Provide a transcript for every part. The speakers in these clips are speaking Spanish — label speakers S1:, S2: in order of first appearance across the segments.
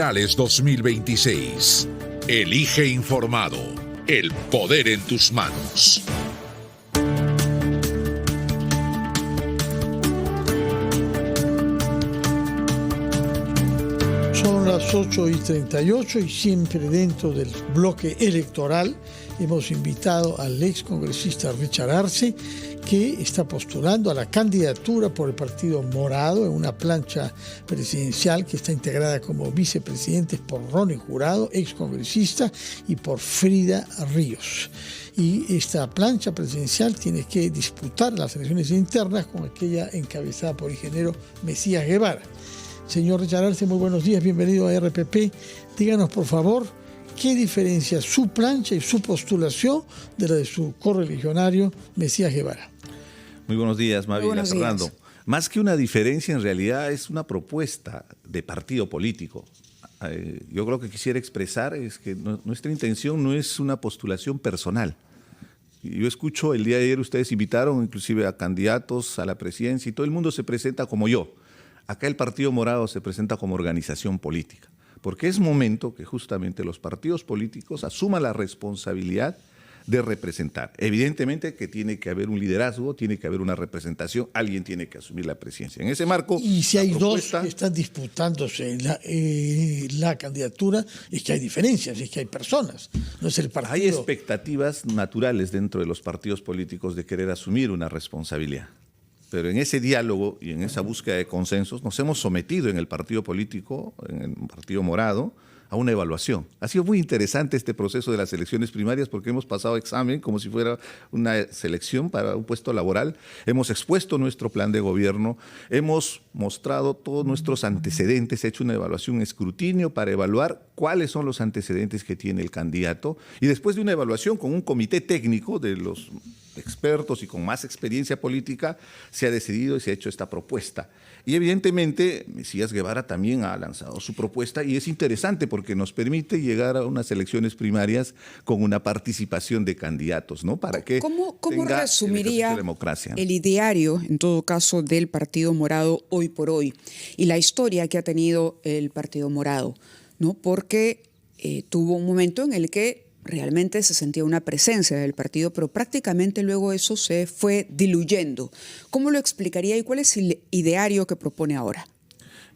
S1: Generales 2026. Elige informado. El poder en tus manos.
S2: Son las 8:38 y siempre dentro del bloque electoral hemos invitado al ex congresista Richard Arce, que está postulando a la candidatura por el Partido Morado en una plancha presidencial que está integrada como vicepresidentes por Ronnie Jurado, ex congresista, y por Frida Ríos. Y esta plancha presidencial tiene que disputar las elecciones internas con aquella encabezada por el ingeniero Mesías Guevara. Señor Richard Arce, muy buenos días, bienvenido a RPP. Díganos, por favor, ¿qué diferencia su plancha y su postulación de la de su correligionario Mesías Guevara?
S3: Muy buenos días, Mávila, Fernando. Más que una diferencia, en realidad es una propuesta de partido político. Yo creo que quisiera expresar es que nuestra intención no es una postulación personal. Yo escucho, el día de ayer ustedes invitaron inclusive a candidatos a la presidencia y todo el mundo se presenta como yo. Acá el Partido Morado se presenta como organización política, porque es momento que justamente los partidos políticos asuman la responsabilidad de representar. Evidentemente que tiene que haber un liderazgo, tiene que haber una representación, alguien tiene que asumir la presidencia. En ese marco...
S2: Y si hay dos que están disputándose la candidatura, es que hay diferencias, es que hay personas, no es el partido.
S3: Hay expectativas naturales dentro de los partidos políticos de querer asumir una responsabilidad. Pero en ese diálogo y en esa búsqueda de consensos nos hemos sometido en el partido político, en el Partido Morado, a una evaluación. Ha sido muy interesante este proceso de las elecciones primarias porque hemos pasado examen como si fuera una selección para un puesto laboral. Hemos expuesto nuestro plan de gobierno, hemos mostrado todos nuestros antecedentes, hecho una evaluación, un escrutinio para evaluar cuáles son los antecedentes que tiene el candidato. Y después de una evaluación con un comité técnico de los expertos y con más experiencia política, se ha decidido y se ha hecho esta propuesta. Y evidentemente Mesías Guevara también ha lanzado su propuesta y es interesante porque nos permite llegar a unas elecciones primarias con una participación de candidatos, ¿no? Para que
S4: ¿Cómo resumiría el ideario, en todo caso, del Partido Morado hoy por hoy y la historia que ha tenido el Partido Morado, ¿no? Porque tuvo un momento en el que realmente se sentía una presencia del partido, pero prácticamente luego eso se fue diluyendo. ¿Cómo lo explicaría y cuál es el ideario que propone ahora?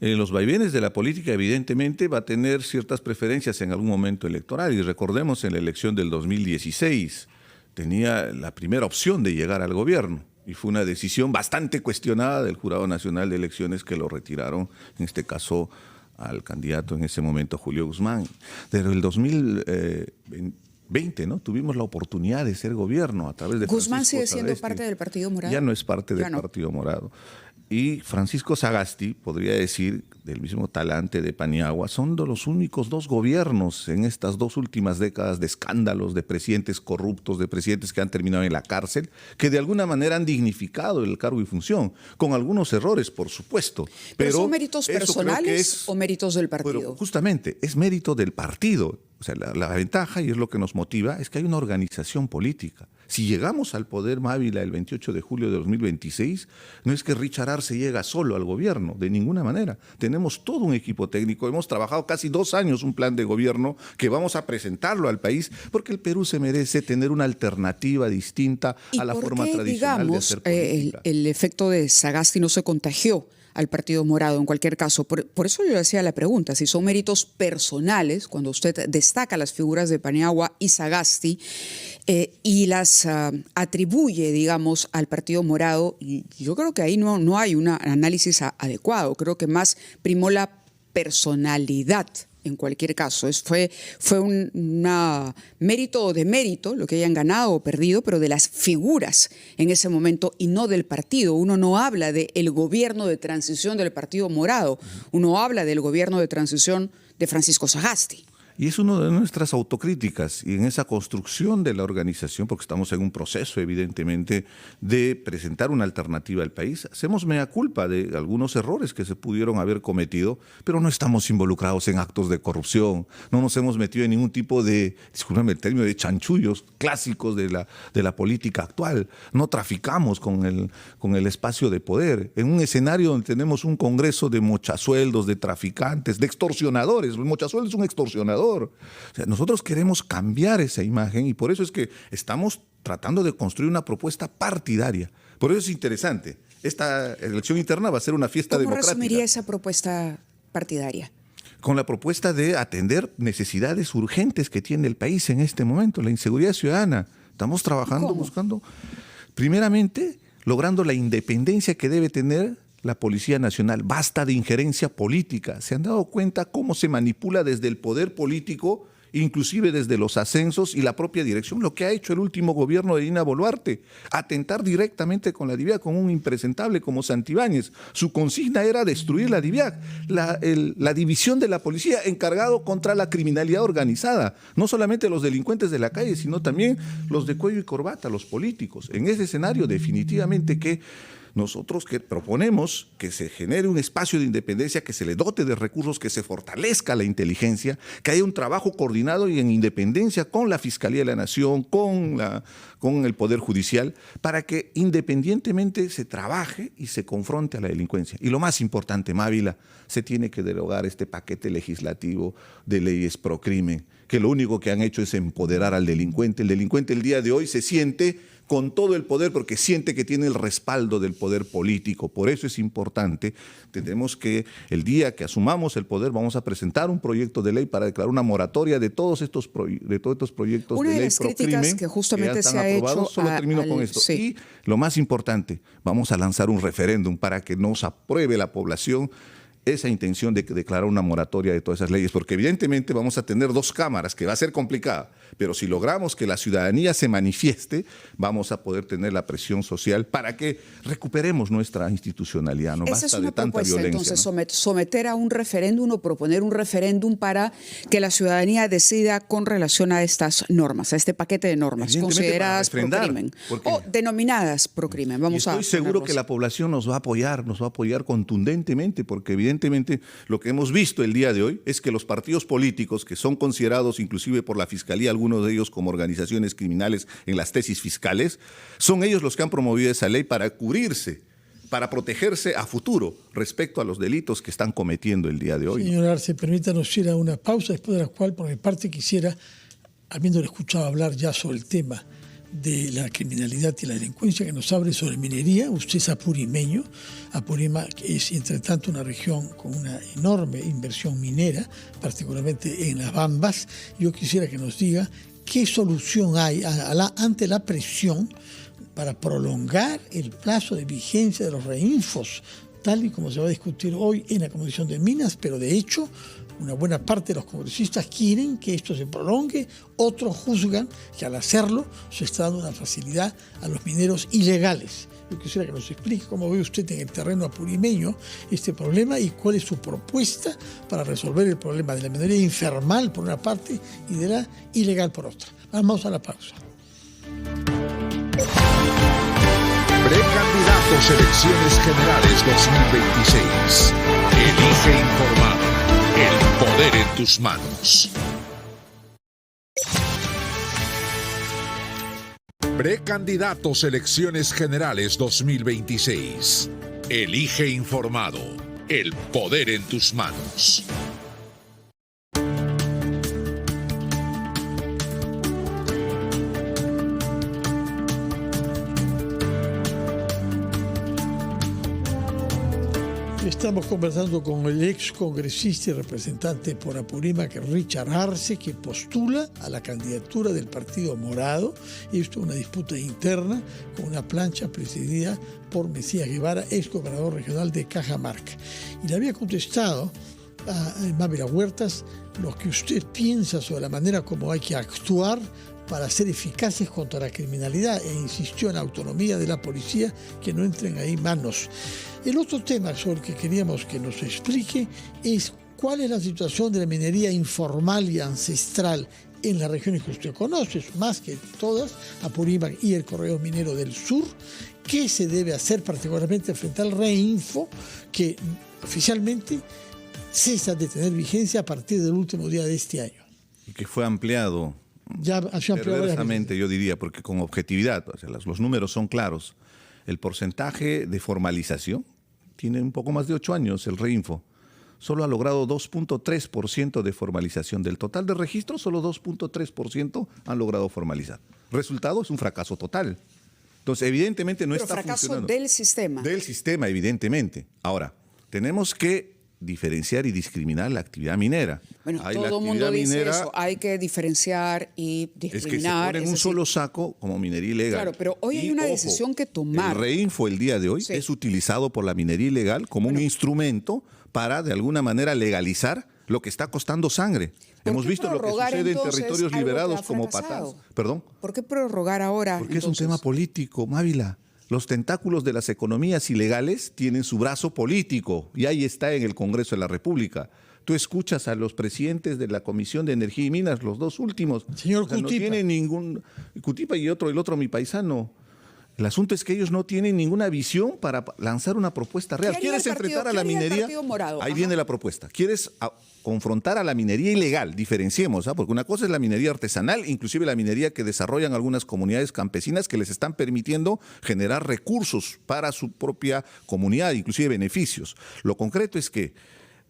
S3: Los vaivenes de la política evidentemente va a tener ciertas preferencias en algún momento electoral y recordemos en la elección del 2016 tenía la primera opción de llegar al gobierno y fue una decisión bastante cuestionada del Jurado Nacional de Elecciones que lo retiraron, en este caso al candidato en ese momento, Julio Guzmán. Pero el 2020, ¿no? Tuvimos la oportunidad de ser gobierno a través de
S4: ¿Guzmán
S3: Francisco
S4: sigue siendo
S3: Sagasti.
S4: parte del Partido Morado?
S3: Ya no es parte del Partido Morado. Y Francisco Sagasti, podría decir, del mismo talante de Paniagua, son de los únicos dos gobiernos en estas dos últimas décadas de escándalos, de presidentes corruptos, de presidentes que han terminado en la cárcel, que de alguna manera han dignificado el cargo y función, con algunos errores, por supuesto.
S4: ¿Pero son méritos personales o méritos del partido?
S3: Pero justamente, es mérito del partido. O sea, la ventaja, y es lo que nos motiva, es que hay una organización política. Si llegamos al poder, Mávila, el 28 de julio de 2026, no es que Richard Arce llega solo al gobierno, de ninguna manera. Tenemos todo un equipo técnico, hemos trabajado casi 2 años un plan de gobierno que vamos a presentarlo al país, porque el Perú se merece tener una alternativa distinta a la forma tradicional de hacer política.
S4: El efecto de Sagasti no se contagió al Partido Morado en cualquier caso. Por eso yo le hacía la pregunta, si son méritos personales, cuando usted destaca las figuras de Paniagua y Sagasti y las atribuye, digamos, al Partido Morado, y yo creo que ahí no hay un análisis adecuado, creo que más primó la personalidad. En cualquier caso, fue un mérito o demérito lo que hayan ganado o perdido, pero de las figuras en ese momento y no del partido. Uno no habla del gobierno de transición del Partido Morado, uno habla del gobierno de transición de Francisco Sagasti.
S3: Y es una de nuestras autocríticas, y en esa construcción de la organización, porque estamos en un proceso evidentemente de presentar una alternativa al país, hacemos mea culpa de algunos errores que se pudieron haber cometido, pero no estamos involucrados en actos de corrupción, no nos hemos metido en ningún tipo de, discúlpame el término, de chanchullos clásicos de la política actual, no traficamos con el espacio de poder, en un escenario donde tenemos un congreso de mochasueldos, de traficantes, de extorsionadores. El mochasueldo es un extorsionador. O sea, nosotros queremos cambiar esa imagen y por eso es que estamos tratando de construir una propuesta partidaria. Por eso es interesante. Esta elección interna va a ser una fiesta democrática.
S4: ¿Cómo resumiría esa propuesta partidaria?
S3: Con la propuesta de atender necesidades urgentes que tiene el país en este momento, la inseguridad ciudadana. Estamos trabajando, buscando, primeramente, logrando la independencia que debe tener la Policía Nacional. Basta de injerencia política. ¿Se han dado cuenta cómo se manipula desde el poder político, inclusive desde los ascensos y la propia dirección? Lo que ha hecho el último gobierno de Dina Boluarte, atentar directamente con la DIVIAC, con un impresentable como Santibáñez. Su consigna era destruir la DIVIAC, la división de la policía encargado contra la criminalidad organizada. No solamente los delincuentes de la calle, sino también los de cuello y corbata, los políticos. En ese escenario, definitivamente que nosotros que proponemos que se genere un espacio de independencia, que se le dote de recursos, que se fortalezca la inteligencia, que haya un trabajo coordinado y en independencia con la Fiscalía de la Nación, con el Poder Judicial, para que independientemente se trabaje y se confronte a la delincuencia. Y lo más importante, Mávila, se tiene que derogar este paquete legislativo de leyes pro crimen, que lo único que han hecho es empoderar al delincuente. El delincuente el día de hoy se siente con todo el poder porque siente que tiene el respaldo del poder político. Por eso es importante, tenemos que el día que asumamos el poder vamos a presentar un proyecto de ley para declarar una moratoria de todos estos proyectos
S4: una
S3: de ley
S4: pro crimen que justamente se ha hecho.
S3: Solo termino con esto. Sí. Y lo más importante, vamos a lanzar un referéndum para que nos apruebe la población esa intención de declarar una moratoria de todas esas leyes, porque evidentemente vamos a tener dos cámaras, que va a ser complicada, pero si logramos que la ciudadanía se manifieste, vamos a poder tener la presión social para que recuperemos nuestra institucionalidad. No basta de tanta violencia.
S4: Entonces,
S3: ¿no?
S4: Someter a un referéndum o proponer un referéndum para que la ciudadanía decida con relación a estas normas, a este paquete de normas consideradas pro crimen o denominadas pro crimen.
S3: Estoy seguro que la población nos va a apoyar contundentemente, porque evidentemente lo que hemos visto el día de hoy es que los partidos políticos que son considerados inclusive por la Fiscalía, algunos de ellos como organizaciones criminales en las tesis fiscales, son ellos los que han promovido esa ley para cubrirse, para protegerse a futuro respecto a los delitos que están cometiendo el día de hoy.
S2: Señor Arce, permítanos ir a una pausa, después de la cual por mi parte quisiera, habiéndole escuchado hablar ya sobre el tema de la criminalidad y la delincuencia, que nos hable sobre minería. Usted es apurimeño. Apurímac es, entre tanto, una región con una enorme inversión minera, particularmente en las Bambas. Yo quisiera que nos diga qué solución hay ante la presión para prolongar el plazo de vigencia de los reinfos, tal y como se va a discutir hoy en la Comisión de Minas, pero de hecho una buena parte de los congresistas quieren que esto se prolongue, otros juzgan que al hacerlo se está dando una facilidad a los mineros ilegales. Yo quisiera que nos explique cómo ve usted en el terreno apurimeño este problema y cuál es su propuesta para resolver el problema de la minería informal por una parte y de la ilegal por otra. Vamos a la pausa.
S1: Precandidatos Elecciones Generales 2026. Elige informado. El poder en tus manos. Precandidatos Elecciones Generales 2026. Elige informado. El poder en tus manos.
S2: Estamos conversando con el ex congresista y representante por Apurímac, Richard Arce, que postula a la candidatura del Partido Morado. Esto es una disputa interna con una plancha presidida por Mesías Guevara, ex gobernador regional de Cajamarca. Y le había contestado a Mávila Huertas lo que usted piensa sobre la manera como hay que actuar para ser eficaces contra la criminalidad, e insistió en la autonomía de la policía, que no entren ahí manos. El otro tema sobre el que queríamos que nos explique es ¿Cuál es la situación de la minería informal y ancestral en las regiones que usted conoce, más que todas, Apurímac y el Corredor Minero del Sur? ¿Qué se debe hacer particularmente frente al Reinfo, que oficialmente cesa de tener vigencia a partir del último día de este año?
S3: Y que fue ampliado.
S2: Ya ha sido ampliado
S3: Perversamente, yo diría, porque con objetividad, o sea, los números son claros. El porcentaje de formalización tiene un poco más de 8 años el Reinfo. Solo ha logrado 2.3% de formalización. Del total de registros, solo 2.3% han logrado formalizar. Resultado es un fracaso total. Entonces, evidentemente no está funcionando.
S4: Pero fracaso del sistema.
S3: Del sistema, evidentemente. Ahora, tenemos que diferenciar y discriminar la actividad minera.
S4: Bueno, todo el mundo dice eso, hay que diferenciar y discriminar.
S3: Es que se pone en un solo saco como minería ilegal.
S4: Claro, pero hoy hay una decisión que tomar.
S3: El Reinfo el día de hoy es utilizado por la minería ilegal como un instrumento para, de alguna manera, legalizar lo que está costando sangre. Hemos visto lo que sucede en territorios liberados como Patas. ¿Perdón?
S4: ¿Por qué prorrogar ahora?
S3: Porque es un tema político, Mávila. Los tentáculos de las economías ilegales tienen su brazo político y ahí está en el Congreso de la República. Tú escuchas a los presidentes de la Comisión de Energía y Minas, los dos últimos.
S2: Señor Cutipa.
S3: No tienen ningún... Cutipa y el otro mi paisano. El asunto es que ellos no tienen ninguna visión para lanzar una propuesta real. ¿Quieres enfrentar a la minería? Ahí viene la propuesta. ¿Quieres confrontar a la minería ilegal? Diferenciemos, porque una cosa es la minería artesanal, inclusive la minería que desarrollan algunas comunidades campesinas que les están permitiendo generar recursos para su propia comunidad, inclusive beneficios. Lo concreto es que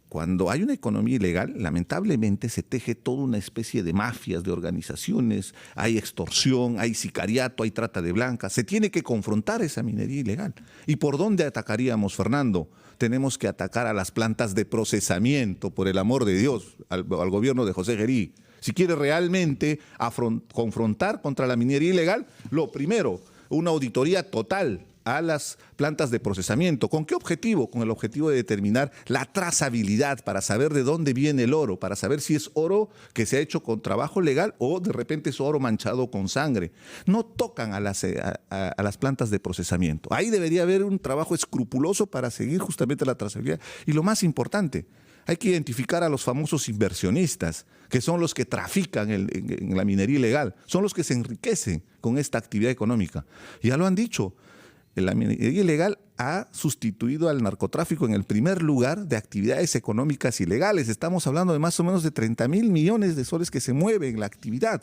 S3: cuando hay una economía ilegal, lamentablemente se teje toda una especie de mafias, de organizaciones, hay extorsión, hay sicariato, hay trata de blancas. Se tiene que confrontar esa minería ilegal. ¿Y por dónde atacaríamos, Fernando? Tenemos que atacar a las plantas de procesamiento, por el amor de Dios, al gobierno de José Gerí. Si quiere realmente confrontar contra la minería ilegal, lo primero, una auditoría total a las plantas de procesamiento. ¿Con qué objetivo? Con el objetivo de determinar la trazabilidad para saber de dónde viene el oro, para saber si es oro que se ha hecho con trabajo legal o de repente es oro manchado con sangre. No tocan a las plantas de procesamiento. Ahí debería haber un trabajo escrupuloso para seguir justamente la trazabilidad. Y lo más importante, hay que identificar a los famosos inversionistas, que son los que trafican en la minería ilegal, son los que se enriquecen con esta actividad económica. Ya lo han dicho. La minería ilegal ha sustituido al narcotráfico en el primer lugar de actividades económicas ilegales. Estamos hablando de más o menos de 30.000 millones de soles que se mueven en la actividad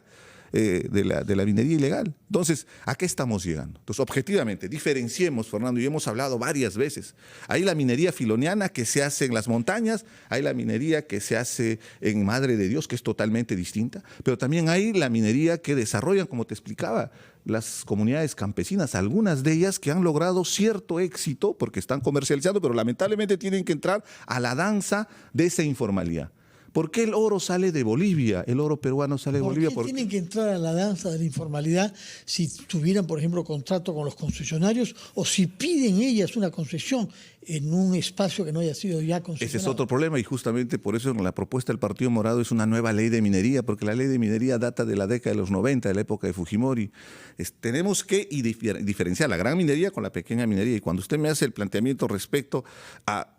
S3: de la minería ilegal. Entonces, ¿a qué estamos llegando? Entonces, objetivamente, diferenciemos, Fernando, y hemos hablado varias veces. Hay la minería filoniana que se hace en las montañas, hay la minería que se hace en Madre de Dios, que es totalmente distinta, pero también hay la minería que desarrollan, como te explicaba, las comunidades campesinas, algunas de ellas que han logrado cierto éxito porque están comercializando, pero lamentablemente tienen que entrar a la danza de esa informalidad. ¿Por qué el oro sale de Bolivia? El oro peruano sale de Bolivia.
S2: ¿Por qué tienen que entrar a la danza de la informalidad si tuvieran, por ejemplo, contrato con los concesionarios o si piden ellas una concesión en un espacio que no haya sido ya concesionado?
S3: Ese es otro problema y justamente por eso la propuesta del Partido Morado es una nueva ley de minería, porque la ley de minería data de la década de los 90, de la época de Fujimori. Tenemos que diferenciar la gran minería con la pequeña minería. Y cuando usted me hace el planteamiento respecto a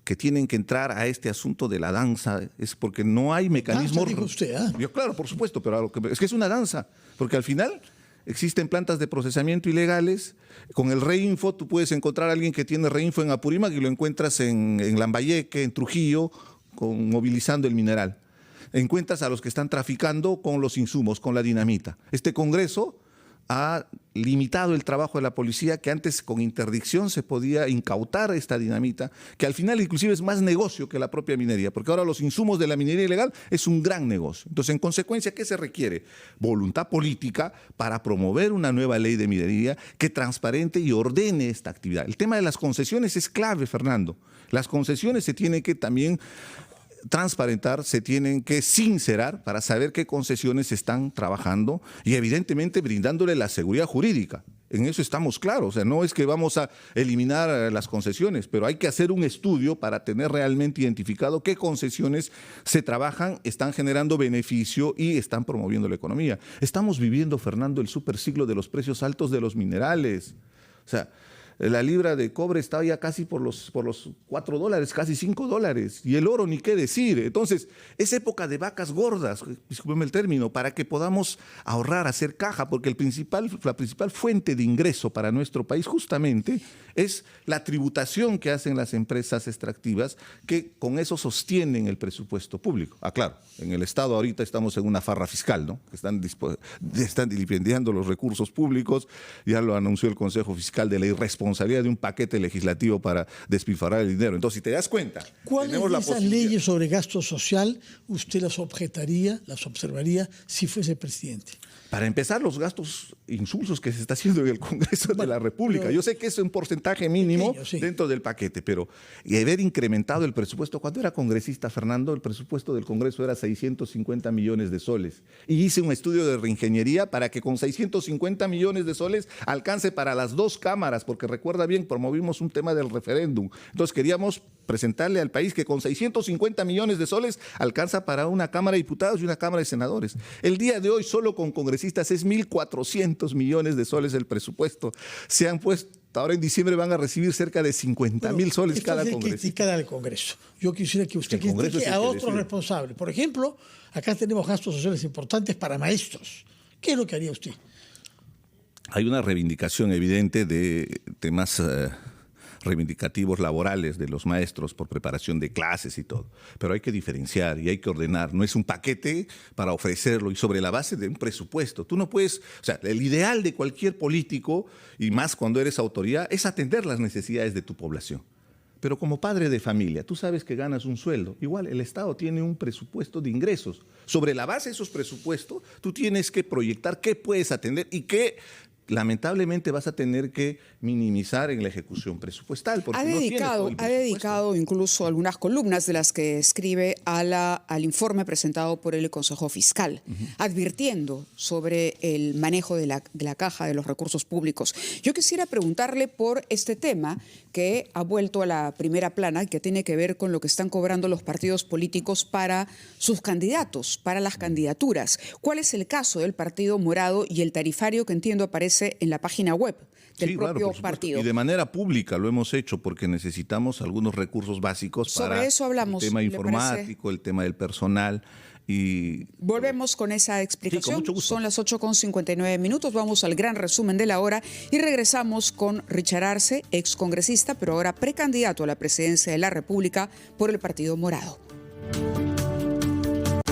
S3: que tienen que entrar a este asunto de la danza, es porque no hay mecanismos...
S2: Dijo usted, ¿eh?
S3: Yo, claro, por supuesto, pero es que es una danza, porque al final existen plantas de procesamiento ilegales. Con el Reinfo tú puedes encontrar a alguien que tiene Reinfo en Apurímac y lo encuentras en Lambayeque, en Trujillo, movilizando el mineral. Encuentras a los que están traficando con los insumos, con la dinamita. Este Congreso ha limitado el trabajo de la policía, que antes con interdicción se podía incautar esta dinamita, que al final inclusive es más negocio que la propia minería, porque ahora los insumos de la minería ilegal es un gran negocio. Entonces, en consecuencia, ¿qué se requiere? Voluntad política para promover una nueva ley de minería que transparente y ordene esta actividad. El tema de las concesiones es clave, Fernando. Las concesiones se tienen que también transparentar, se tienen que sincerar para saber qué concesiones están trabajando y evidentemente brindándole la seguridad jurídica. En eso estamos claros, o sea, no es que vamos a eliminar las concesiones, pero hay que hacer un estudio para tener realmente identificado qué concesiones se trabajan, están generando beneficio y están promoviendo la economía. Estamos viviendo, Fernando, el supersiglo de los precios altos de los minerales. O sea, la libra de cobre estaba ya casi por los $4, casi $5. Y el oro, ni qué decir. Entonces, es época de vacas gordas, discúlpeme el término, para que podamos ahorrar, hacer caja, porque la principal fuente de ingreso para nuestro país justamente es la tributación que hacen las empresas extractivas, que con eso sostienen el presupuesto público. Claro, en el Estado ahorita estamos en una farra fiscal, ¿no? Que están dilipendiando los recursos públicos, ya lo anunció el Consejo Fiscal, de la irresponsabilidad de un paquete legislativo para despilfarrar el dinero. Entonces, si te das cuenta,
S2: ¿cuáles de esas leyes sobre gasto social usted las objetaría, las observaría si fuese presidente?
S3: Para empezar, los gastos insulsos que se está haciendo en el Congreso de la República. Yo sé que es un porcentaje mínimo
S2: pequeño, sí,
S3: dentro del paquete, pero haber incrementado el presupuesto. Cuando era congresista, Fernando, el presupuesto del Congreso era 650 millones de soles. Y hice un estudio de reingeniería para que con 650 millones de soles alcance para las dos cámaras, porque recuerda bien, promovimos un tema del referéndum. Entonces queríamos presentarle al país que con 650 millones de soles alcanza para una Cámara de Diputados y una Cámara de Senadores. El día de hoy, solo con congresistas, es 1.400 millones de soles el presupuesto. Se han puesto, ahora en diciembre van a recibir cerca de 50.000 soles cada congresista.
S2: Criticar al Congreso. Yo quisiera que usted critique a otros responsables. Por ejemplo, acá tenemos gastos sociales importantes para maestros. ¿Qué es lo que haría usted?
S3: Hay una reivindicación evidente de temas reivindicativos laborales de los maestros por preparación de clases y todo. Pero hay que diferenciar y hay que ordenar. No es un paquete para ofrecerlo y sobre la base de un presupuesto. Tú no puedes, o sea, el ideal de cualquier político, y más cuando eres autoridad, es atender las necesidades de tu población. Pero como padre de familia, tú sabes que ganas un sueldo. Igual el Estado tiene un presupuesto de ingresos. Sobre la base de esos presupuestos, tú tienes que proyectar qué puedes atender y qué lamentablemente vas a tener que minimizar en la ejecución presupuestal. Porque
S4: ha dedicado incluso algunas columnas de las que escribe al informe presentado por el Consejo Fiscal, advirtiendo sobre el manejo de la caja de los recursos públicos. Yo quisiera preguntarle por este tema que ha vuelto a la primera plana, que tiene que ver con lo que están cobrando los partidos políticos para sus candidatos, para las candidaturas. ¿Cuál es el caso del Partido Morado y el tarifario que entiendo aparece en la página web del propio partido?
S3: Y de manera pública lo hemos hecho porque necesitamos algunos recursos básicos para eso hablamos, el tema informático, el tema del personal. Y
S4: volvemos con esa explicación. Sí, son las 8:59. Vamos al gran resumen de la hora y regresamos con Richard Arce, excongresista, pero ahora precandidato a la presidencia de la República por el Partido Morado.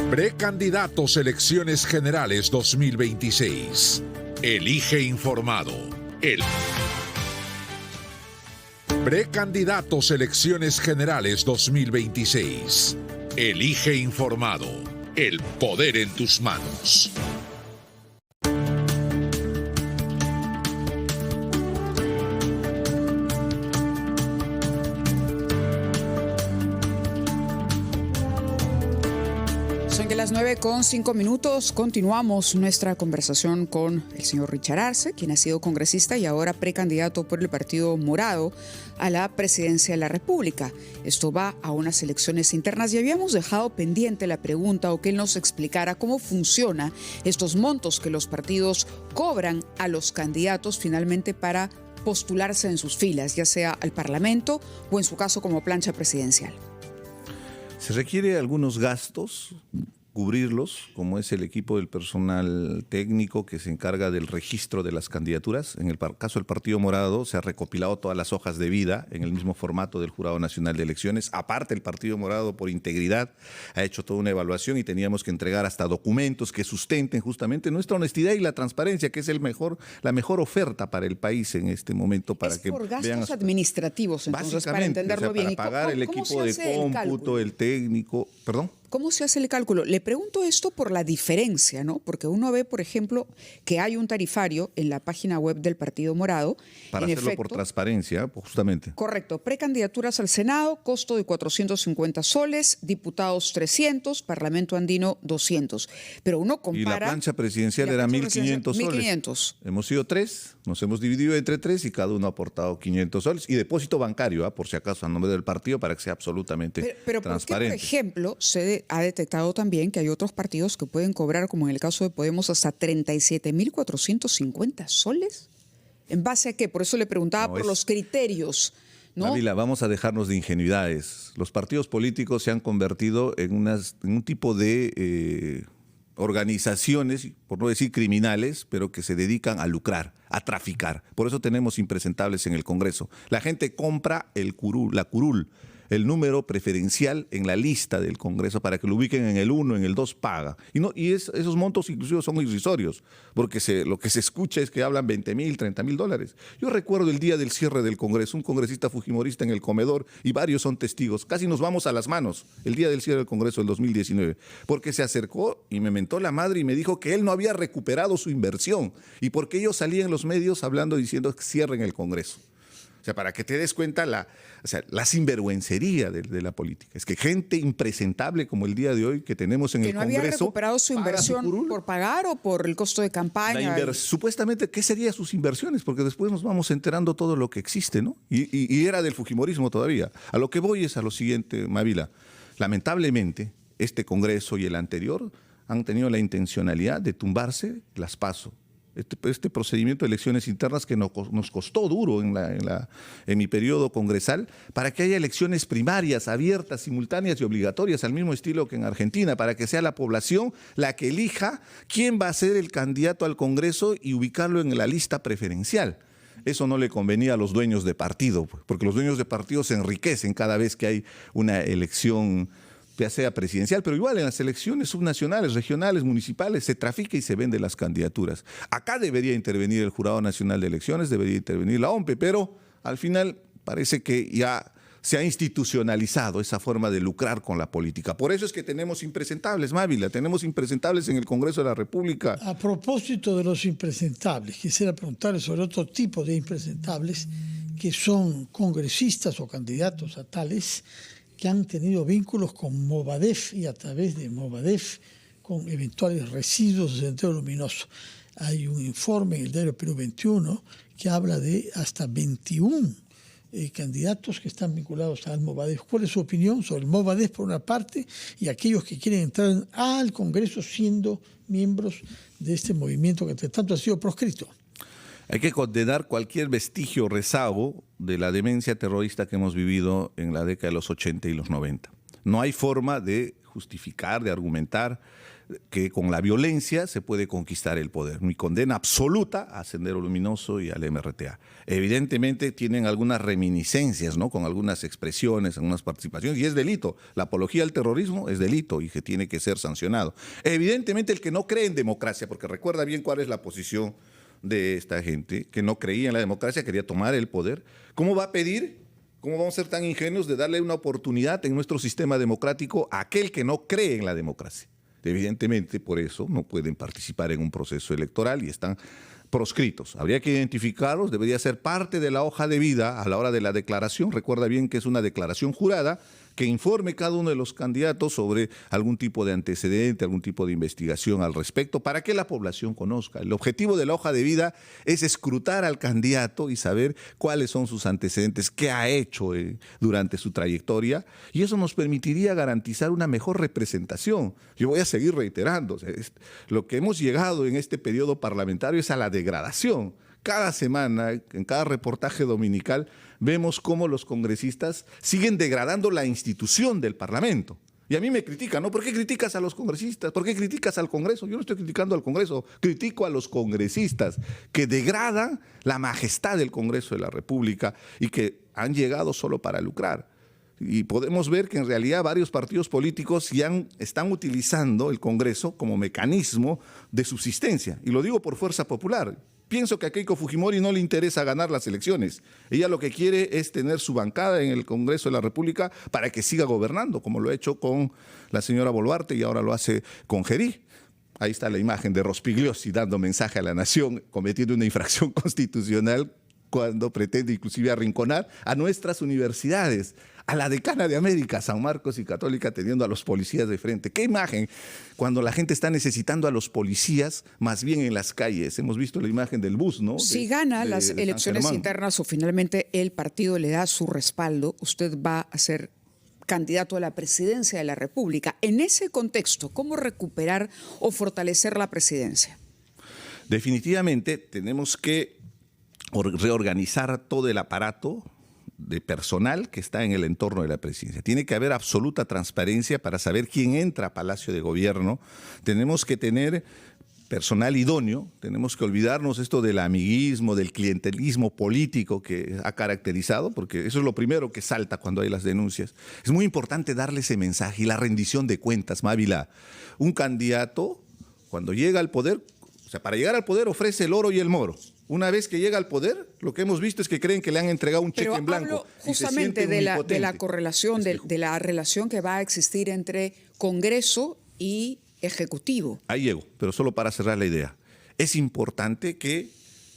S1: Precandidatos Elecciones Generales 2026. Elige informado. Precandidatos Elecciones Generales 2026. Elige informado. El poder en tus manos.
S4: Son las 9:05. Continuamos nuestra conversación con el señor Richard Arce, quien ha sido congresista y ahora precandidato por el Partido Morado a la presidencia de la República. Esto va a unas elecciones internas y habíamos dejado pendiente la pregunta o que él nos explicara cómo funciona estos montos que los partidos cobran a los candidatos finalmente para postularse en sus filas, ya sea al Parlamento o en su caso como plancha presidencial.
S3: Se requiere algunos gastos, cubrirlos, como es el equipo del personal técnico que se encarga del registro de las candidaturas. En el caso del Partido Morado se ha recopilado todas las hojas de vida en el mismo formato del Jurado Nacional de Elecciones. Aparte, el Partido Morado, por integridad, ha hecho toda una evaluación y teníamos que entregar hasta documentos que sustenten justamente nuestra honestidad y la transparencia, que es la mejor oferta para el país en este momento. Para que
S4: por gastos administrativos, entonces, para entenderlo bien.
S3: Para pagar el equipo de cómputo, el técnico, ¿perdón?
S4: ¿Cómo se hace el cálculo? Le pregunto esto por la diferencia, ¿no? Porque uno ve, por ejemplo, que hay un tarifario en la página web del Partido Morado.
S3: Para hacerlo por transparencia, justamente.
S4: Correcto. Precandidaturas al Senado, costo de 450 soles, diputados 300, Parlamento Andino 200. Pero uno compara...
S3: Y la plancha presidencial era 1.500 soles. 1.500. Hemos sido 3, nos hemos dividido entre 3 y cada uno ha aportado 500 soles. Y depósito bancario, por si acaso, a nombre del partido, para que sea absolutamente
S4: pero
S3: transparente.
S4: ¿por qué, por ejemplo, se ha detectado también que hay otros partidos que pueden cobrar, como en el caso de Podemos, hasta 37.450 soles? ¿En base a qué? Por eso le preguntaba por los criterios, ¿no?
S3: Nabila, vamos a dejarnos de ingenuidades. Los partidos políticos se han convertido en un tipo de organizaciones, por no decir criminales, pero que se dedican a lucrar, a traficar. Por eso tenemos impresentables en el Congreso. La gente compra la curul, el número preferencial en la lista del Congreso para que lo ubiquen en el 1, en el 2, paga. Esos montos inclusive son irrisorios, porque lo que se escucha es que hablan 20,000, 30,000 dólares. Yo recuerdo el día del cierre del Congreso, un congresista fujimorista en el comedor, y varios son testigos, casi nos vamos a las manos el día del cierre del Congreso del 2019, porque se acercó y me mentó la madre y me dijo que él no había recuperado su inversión, y porque ellos salían en los medios hablando, diciendo que cierren el Congreso. O sea, para que te des cuenta la sinvergüencería de la política. Es que gente impresentable como el día de hoy que tenemos en el Congreso...
S4: ¿Que no había recuperado su inversión por pagar o por el costo de campaña?
S3: Supuestamente, ¿qué serían sus inversiones? Porque después nos vamos enterando todo lo que existe, ¿no? Y era del fujimorismo todavía. A lo que voy es a lo siguiente, Mavila. Lamentablemente, este Congreso y el anterior han tenido la intencionalidad de tumbarse las PASO. Este procedimiento de elecciones internas que nos costó duro en mi periodo congresal, para que haya elecciones primarias, abiertas, simultáneas y obligatorias, al mismo estilo que en Argentina, para que sea la población la que elija quién va a ser el candidato al Congreso y ubicarlo en la lista preferencial. Eso no le convenía a los dueños de partido, porque los dueños de partido se enriquecen cada vez que hay una elección, ya sea presidencial, pero igual en las elecciones subnacionales, regionales, municipales, se trafica y se vende las candidaturas. Acá debería intervenir el Jurado Nacional de Elecciones, debería intervenir la OMPE, pero al final parece que ya se ha institucionalizado esa forma de lucrar con la política. Por eso es que tenemos impresentables, Mávila, tenemos impresentables en el Congreso de la República.
S2: A propósito de los impresentables, quisiera preguntarle sobre otro tipo de impresentables que son congresistas o candidatos a tales que han tenido vínculos con Movadef y a través de Movadef con eventuales residuos de Sendero Luminoso. Hay un informe en el diario Perú 21 que habla de hasta 21 candidatos que están vinculados al Movadef. ¿Cuál es su opinión sobre el Movadef por una parte y aquellos que quieren entrar al Congreso siendo miembros de este movimiento que entre tanto ha sido proscrito?
S3: Hay que condenar cualquier vestigio o rezago de la demencia terrorista que hemos vivido en la década de los 80 y los 90. No hay forma de justificar, de argumentar que con la violencia se puede conquistar el poder. Mi condena absoluta a Sendero Luminoso y al MRTA. Evidentemente tienen algunas reminiscencias, ¿no?, con algunas expresiones, algunas participaciones, y es delito. La apología al terrorismo es delito y que tiene que ser sancionado. Evidentemente el que no cree en democracia, porque recuerda bien cuál es la posición de esta gente que no creía en la democracia, quería tomar el poder. ¿Cómo va a pedir? ¿Cómo vamos a ser tan ingenuos de darle una oportunidad en nuestro sistema democrático a aquel que no cree en la democracia? Evidentemente, por eso no pueden participar en un proceso electoral y están proscritos. Habría que identificarlos, debería ser parte de la hoja de vida a la hora de la declaración. Recuerda bien que es una declaración jurada que informe cada uno de los candidatos sobre algún tipo de antecedente, algún tipo de investigación al respecto, para que la población conozca. El objetivo de la hoja de vida es escrutar al candidato y saber cuáles son sus antecedentes, qué ha hecho durante su trayectoria, y eso nos permitiría garantizar una mejor representación. Yo voy a seguir reiterando, lo que hemos llegado en este periodo parlamentario es a la degradación. Cada semana, en cada reportaje dominical, vemos cómo los congresistas siguen degradando la institución del Parlamento. Y a mí me critican, ¿no? ¿Por qué criticas a los congresistas? ¿Por qué criticas al Congreso? Yo no estoy criticando al Congreso, critico a los congresistas que degradan la majestad del Congreso de la República y que han llegado solo para lucrar. Y podemos ver que en realidad varios partidos políticos ya están utilizando el Congreso como mecanismo de subsistencia. Y lo digo por fuerza popular. Pienso que a Keiko Fujimori no le interesa ganar las elecciones. Ella lo que quiere es tener su bancada en el Congreso de la República para que siga gobernando, como lo ha hecho con la señora Boluarte y ahora lo hace con Gerí. Ahí está la imagen de Rospigliosi dando mensaje a la nación, cometiendo una infracción constitucional cuando pretende inclusive arrinconar a nuestras universidades, a la decana de América, San Marcos y Católica, teniendo a los policías de frente. ¿Qué imagen? Cuando la gente está necesitando a los policías, más bien en las calles. Hemos visto la imagen del bus, ¿no?
S4: Si gana las elecciones internas o finalmente el partido le da su respaldo, usted va a ser candidato a la presidencia de la República. En ese contexto, ¿cómo recuperar o fortalecer la presidencia?
S3: Definitivamente tenemos que reorganizar todo el aparato de personal que está en el entorno de la presidencia. Tiene que haber absoluta transparencia para saber quién entra a Palacio de Gobierno. Tenemos que tener personal idóneo, tenemos que olvidarnos esto del amiguismo, del clientelismo político que ha caracterizado, porque eso es lo primero que salta cuando hay las denuncias. Es muy importante darle ese mensaje y la rendición de cuentas, Mávila. Un candidato, cuando llega al poder, o sea, para llegar al poder ofrece el oro y el moro. Una vez que llega al poder, lo que hemos visto es que creen que le han entregado un cheque en blanco.
S4: Pero hablo justamente de la correlación, de la relación que va a existir entre Congreso y Ejecutivo.
S3: Ahí llego, pero solo para cerrar la idea. Es importante que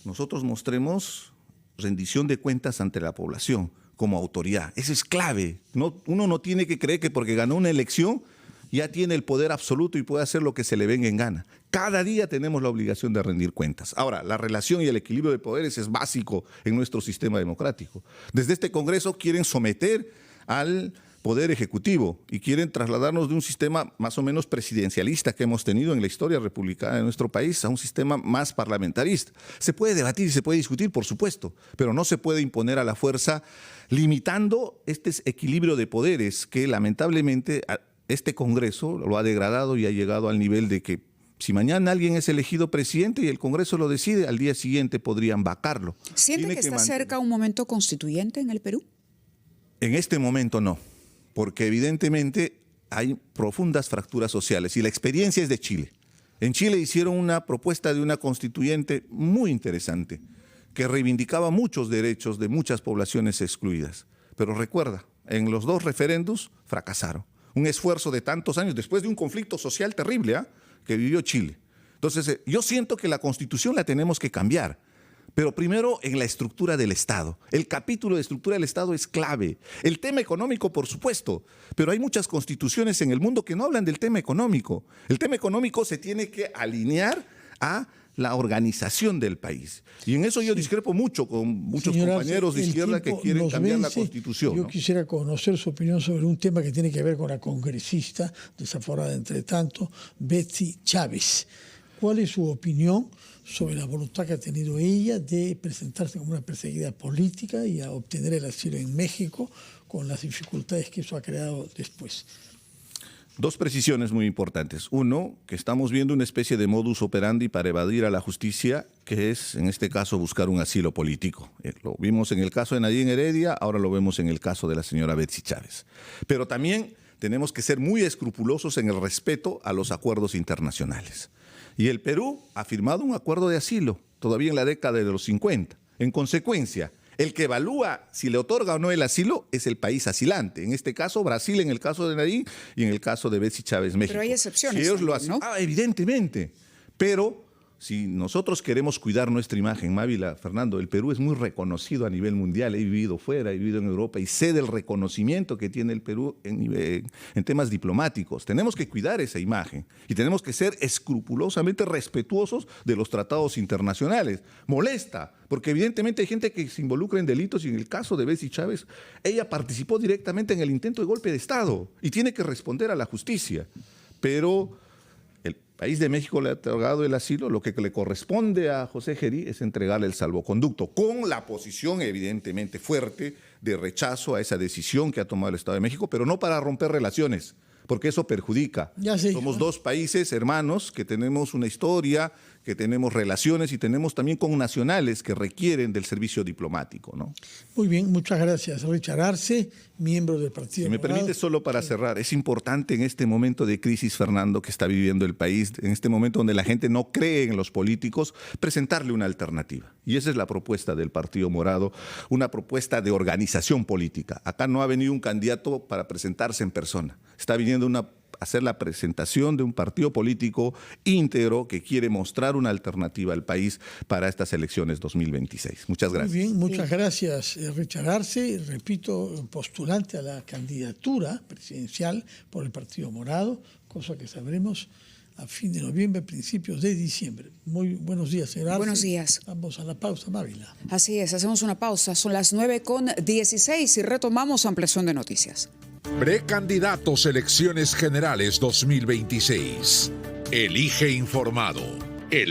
S3: nosotros mostremos rendición de cuentas ante la población como autoridad. Eso es clave. Uno no tiene que creer que porque ganó una elección ya tiene el poder absoluto y puede hacer lo que se le venga en gana. Cada día tenemos la obligación de rendir cuentas. Ahora, la relación y el equilibrio de poderes es básico en nuestro sistema democrático. Desde este Congreso quieren someter al Poder Ejecutivo y quieren trasladarnos de un sistema más o menos presidencialista que hemos tenido en la historia republicana de nuestro país a un sistema más parlamentarista. Se puede debatir y se puede discutir, por supuesto, pero no se puede imponer a la fuerza, limitando este equilibrio de poderes que lamentablemente este Congreso lo ha degradado y ha llegado al nivel de que si mañana alguien es elegido presidente y el Congreso lo decide, al día siguiente podrían vacarlo.
S4: ¿Siente que está cerca un momento constituyente en el Perú?
S3: En este momento no, porque evidentemente hay profundas fracturas sociales y la experiencia es de Chile. En Chile hicieron una propuesta de una constituyente muy interesante que reivindicaba muchos derechos de muchas poblaciones excluidas. Pero recuerda, en los 2 referendos fracasaron. Un esfuerzo de tantos años después de un conflicto social terrible que vivió Chile. Entonces, yo siento que la Constitución la tenemos que cambiar, pero primero en la estructura del Estado. El capítulo de estructura del Estado es clave. El tema económico, por supuesto, pero hay muchas constituciones en el mundo que no hablan del tema económico. El tema económico se tiene que alinear a la organización del país. Y en eso yo discrepo mucho con muchos compañeros de izquierda que quieren cambiar la Constitución.
S2: Yo quisiera conocer su opinión sobre un tema que tiene que ver con la congresista, desaforada entre tanto, Betsy Chávez. ¿Cuál es su opinión sobre la voluntad que ha tenido ella de presentarse como una perseguida política y a obtener el asilo en México con las dificultades que eso ha creado después?
S3: 2 precisiones muy importantes. Uno, que estamos viendo una especie de modus operandi para evadir a la justicia, que es, en este caso, buscar un asilo político. Lo vimos en el caso de Nadine Heredia, ahora lo vemos en el caso de la señora Betsy Chávez. Pero también tenemos que ser muy escrupulosos en el respeto a los acuerdos internacionales. Y el Perú ha firmado un acuerdo de asilo, todavía en la década de los 50. En consecuencia, el que evalúa si le otorga o no el asilo es el país asilante. En este caso, Brasil, en el caso de Nadine, y en el caso de Betsy Chávez, México.
S4: Pero hay excepciones.
S3: Si ellos lo hacen,
S4: ¿no?
S3: Evidentemente. Pero si nosotros queremos cuidar nuestra imagen, Mávila, Fernando, el Perú es muy reconocido a nivel mundial. He vivido fuera, he vivido en Europa y sé del reconocimiento que tiene el Perú en temas diplomáticos. Tenemos que cuidar esa imagen y tenemos que ser escrupulosamente respetuosos de los tratados internacionales. Molesta, porque evidentemente hay gente que se involucra en delitos y en el caso de Betsy Chávez, ella participó directamente en el intento de golpe de Estado y tiene que responder a la justicia. Pero el país de México le ha otorgado el asilo, lo que le corresponde a José Gerí es entregarle el salvoconducto, con la posición evidentemente fuerte de rechazo a esa decisión que ha tomado el Estado de México, pero no para romper relaciones, porque eso perjudica. Somos 2 países hermanos que tenemos una historia, que tenemos relaciones y tenemos también connacionales que requieren del servicio diplomático, ¿no?
S2: Muy bien, muchas gracias. Richard Arce, miembro del Partido
S3: Si me
S2: Morado.
S3: permite, solo para cerrar, es importante en este momento de crisis, Fernando, que está viviendo el país, en este momento donde la gente no cree en los políticos, presentarle una alternativa. Y esa es la propuesta del Partido Morado, una propuesta de organización política. Acá no ha venido un candidato para presentarse en persona, está viniendo hacer la presentación de un partido político íntegro que quiere mostrar una alternativa al país para estas elecciones 2026. Muchas gracias.
S2: Muy bien, muchas gracias, Richard Arce. Repito, postulante a la candidatura presidencial por el Partido Morado, cosa que sabremos a fin de noviembre, principios de diciembre. Muy buenos días, señor Arce.
S4: Buenos días.
S2: Vamos a la pausa, Mávila.
S4: Así es, hacemos una pausa. Son las 9:16 y retomamos ampliación de noticias.
S1: Precandidatos Elecciones Generales 2026. Elige informado. El